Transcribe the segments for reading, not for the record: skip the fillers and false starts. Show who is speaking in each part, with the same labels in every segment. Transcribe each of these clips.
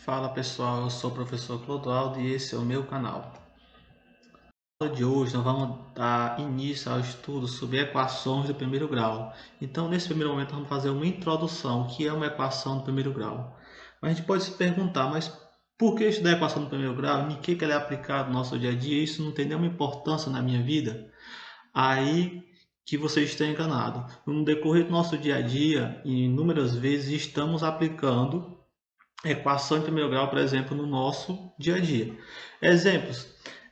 Speaker 1: Fala pessoal, eu sou o professor Clodoaldo e esse é o meu canal. Na aula de hoje nós vamos dar início ao estudo sobre equações do primeiro grau. Então nesse primeiro momento vamos fazer uma introdução, o que é uma equação do primeiro grau. Mas a gente pode se perguntar, mas por que estudar a equação do primeiro grau? Em que ela é aplicada no nosso dia a dia? Isso não tem nenhuma importância na minha vida? Aí que você está enganado. No decorrer do nosso dia a dia, inúmeras vezes estamos aplicando equação em primeiro grau, por exemplo, no nosso dia a dia. Exemplos.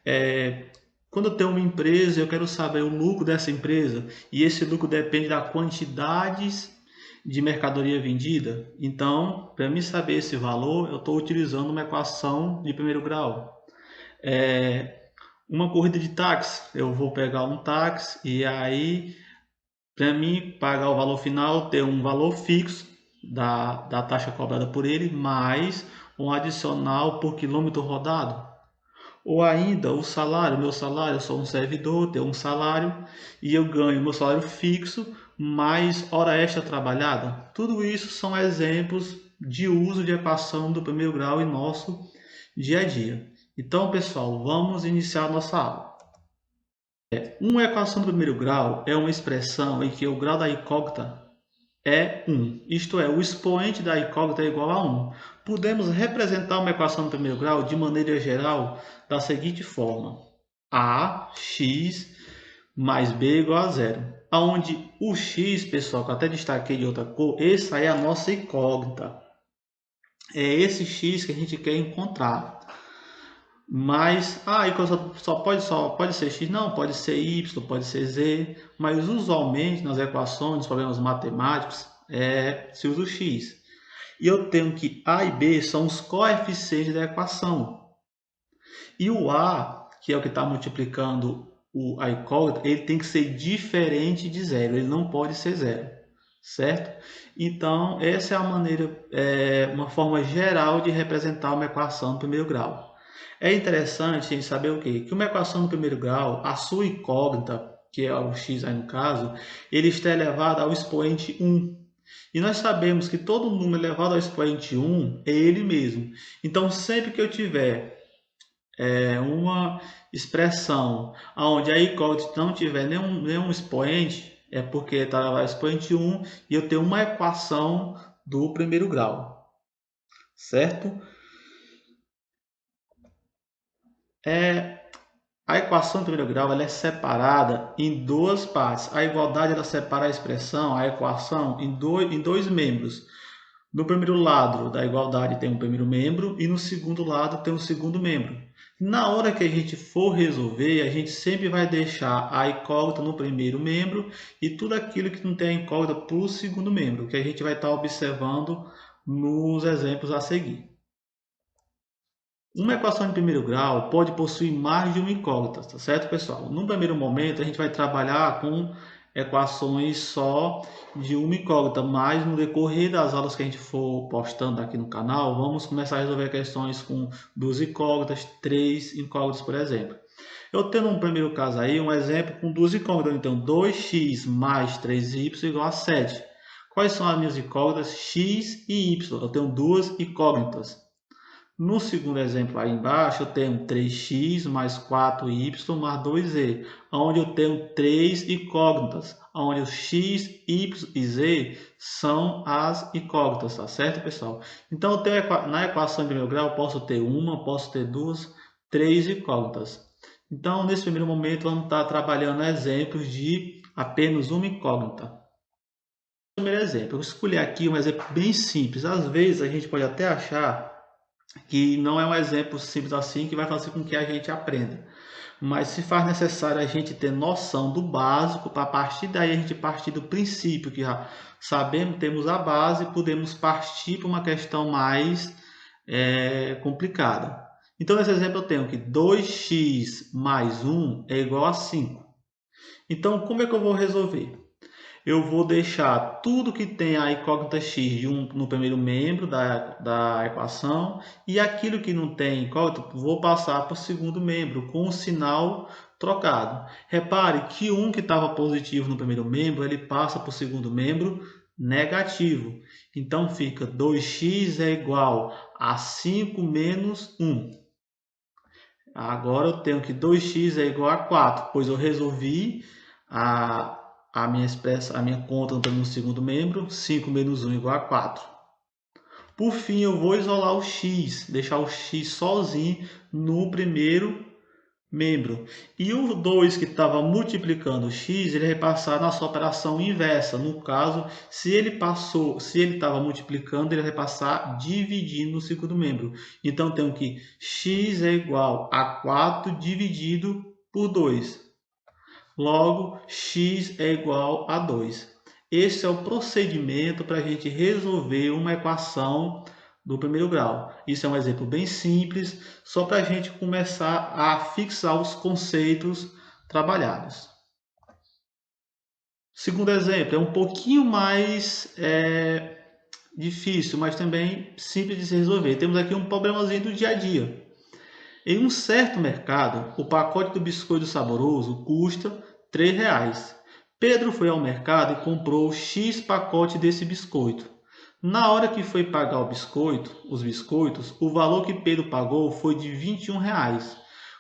Speaker 1: É, quando eu tenho uma empresa, eu quero saber o lucro dessa empresa e esse lucro depende da quantidade de mercadoria vendida. Então, para mim saber esse valor, eu estou utilizando uma equação de primeiro grau. Uma corrida de táxi, eu vou pegar um táxi e aí, para mim pagar o valor final, ter um valor fixo da taxa cobrada por ele, mais um adicional por quilômetro rodado. Ou ainda o salário, meu salário, eu sou um servidor, tenho um salário e eu ganho meu salário fixo mais hora extra trabalhada. Tudo isso são exemplos de uso de equação do primeiro grau em nosso dia a dia. Então, pessoal, vamos iniciar a nossa aula. Uma equação do primeiro grau é uma expressão em que o grau da incógnita é 1, isto é, o expoente da incógnita é igual a 1. Podemos representar uma equação do primeiro grau de maneira geral da seguinte forma: ax mais b igual a zero. Onde o x, pessoal, que eu até destaquei de outra cor, essa é a nossa incógnita. É esse x que a gente quer encontrar. Mas a incógnita só pode ser x? Não, pode ser y, pode ser z, mas usualmente nas equações, nos problemas matemáticos, se usa o x. E eu tenho que a e b são os coeficientes da equação. E o a, que é o que está multiplicando a incógnita, ele tem que ser diferente de zero, ele não pode ser zero, certo? Então, essa é a maneira, uma forma geral de representar uma equação do primeiro grau. É interessante a gente saber o quê? Que uma equação do primeiro grau, a sua incógnita, que é o x aí no caso, ele está elevado ao expoente 1. E nós sabemos que todo número elevado ao expoente 1 é ele mesmo. Então, sempre que eu tiver uma expressão onde a incógnita não tiver nenhum expoente, é porque está elevado ao expoente 1 e eu tenho uma equação do primeiro grau, certo? A equação do primeiro grau ela é separada em duas partes. A igualdade ela separa a expressão, a equação, em dois membros. No primeiro lado da igualdade tem um primeiro membro e no segundo lado tem um segundo membro. Na hora que a gente for resolver, a gente sempre vai deixar a incógnita no primeiro membro e tudo aquilo que não tem a incógnita para o segundo membro, que a gente vai estar observando nos exemplos a seguir. Uma equação de primeiro grau pode possuir mais de uma incógnita, tá certo, pessoal? No primeiro momento, a gente vai trabalhar com equações só de uma incógnita, mas no decorrer das aulas que a gente for postando aqui no canal, vamos começar a resolver questões com duas incógnitas, três incógnitas, por exemplo. Eu tenho no primeiro caso aí um exemplo com duas incógnitas, então 2x mais 3y igual a 7. Quais são as minhas incógnitas? X e y. Eu tenho duas incógnitas. No segundo exemplo aí embaixo, eu tenho 3x mais 4y mais 2z, onde eu tenho três incógnitas, onde o x, y e z são as incógnitas, tá certo, pessoal? Então, eu tenho, na equação de primeiro grau, eu posso ter uma, posso ter duas, três incógnitas. Então, nesse primeiro momento, vamos estar trabalhando exemplos de apenas uma incógnita. Primeiro exemplo, eu vou escolher aqui um exemplo bem simples. Às vezes, a gente pode até achar que não é um exemplo simples assim que vai fazer com que a gente aprenda. Mas se faz necessário a gente ter noção do básico, para a partir daí a gente partir do princípio, que já sabemos, temos a base, podemos partir para uma questão mais complicada. Então, nesse exemplo eu tenho que 2x mais 1 é igual a 5. Então, como é que eu vou resolver? Eu vou deixar tudo que tem a incógnita x no primeiro membro da equação e aquilo que não tem incógnita, vou passar para o segundo membro com o sinal trocado. Repare que um que estava positivo no primeiro membro, ele passa para o segundo membro negativo. Então fica 2x é igual a 5 menos 1. Agora eu tenho que 2x é igual a 4, pois eu resolvi a minha conta no segundo membro. 5 menos 1 igual a 4. Por fim, eu vou isolar o x, deixar o x sozinho no primeiro membro. E o 2 que estava multiplicando o x, ele vai passar na sua operação inversa. No caso, se ele estava multiplicando, ele vai passar dividindo o segundo membro. Então, tenho que x é igual a 4 dividido por 2. Logo, x é igual a 2. Esse é o procedimento para a gente resolver uma equação do primeiro grau. Isso é um exemplo bem simples, só para a gente começar a fixar os conceitos trabalhados. Segundo exemplo, é um pouquinho mais difícil, mas também simples de se resolver. Temos aqui um problemazinho do dia a dia. Em um certo mercado, o pacote do biscoito saboroso custa R$ 3,00. Pedro foi ao mercado e comprou X pacote desse biscoito. Na hora que foi pagar os biscoitos, o valor que Pedro pagou foi de R$ 21,00.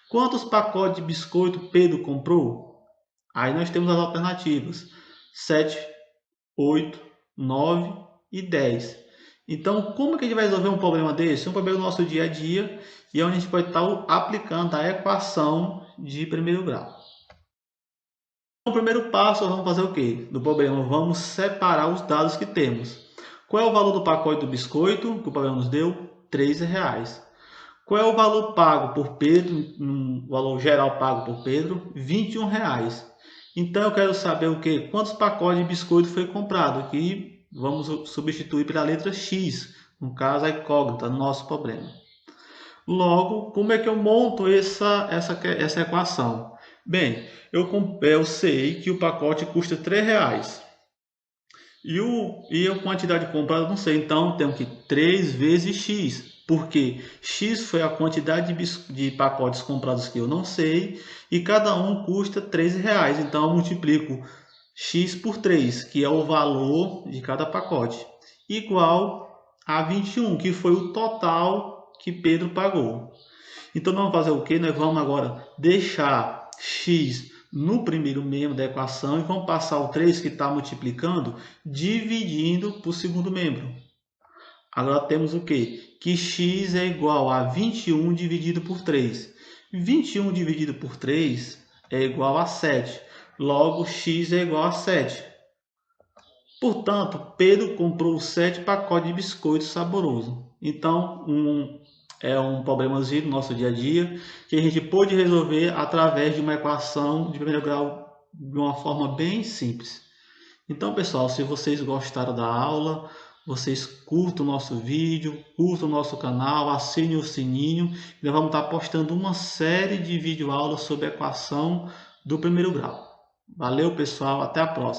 Speaker 1: Quantos pacotes de biscoito Pedro comprou? Aí nós temos as alternativas: 7, 8, 9 e 10. Então, como que a gente vai resolver um problema desse? Um problema do nosso dia a dia, e é onde a gente pode estar aplicando a equação de primeiro grau. No primeiro passo, vamos fazer o quê? Do problema, vamos separar os dados que temos. Qual é o valor do pacote do biscoito que o problema nos deu? R$ 3,00. Qual é o valor pago por Pedro, o valor geral pago por Pedro? R$ 21,00. Então, eu quero saber o quê? Quantos pacotes de biscoito foi comprado? Aqui vamos substituir pela letra X, no caso a incógnita, no nosso problema. Logo, como é que eu monto essa equação? Bem, eu sei que o pacote custa R$ 3,00. E a quantidade comprada eu não sei, então tenho que 3 vezes x, porque x foi a quantidade de pacotes comprados que eu não sei, e cada um custa R$ 13,00, então eu multiplico x por 3, que é o valor de cada pacote, igual a 21, que foi o total que Pedro pagou. Então nós vamos fazer o que? Nós vamos agora deixar x no primeiro membro da equação e vamos passar o 3 que está multiplicando, dividindo para o segundo membro. Agora temos o que? Que x é igual a 21 dividido por 3. 21 dividido por 3 é igual a 7. Logo, x é igual a 7. Portanto, Pedro comprou 7 pacotes de biscoito saboroso. Então, é um problemazinho do nosso dia a dia que a gente pôde resolver através de uma equação de primeiro grau de uma forma bem simples. Então, pessoal, se vocês gostaram da aula, vocês curtam o nosso vídeo, curtam o nosso canal, assinem o sininho. Nós vamos estar postando uma série de videoaulas sobre equação do primeiro grau. Valeu, pessoal, até a próxima.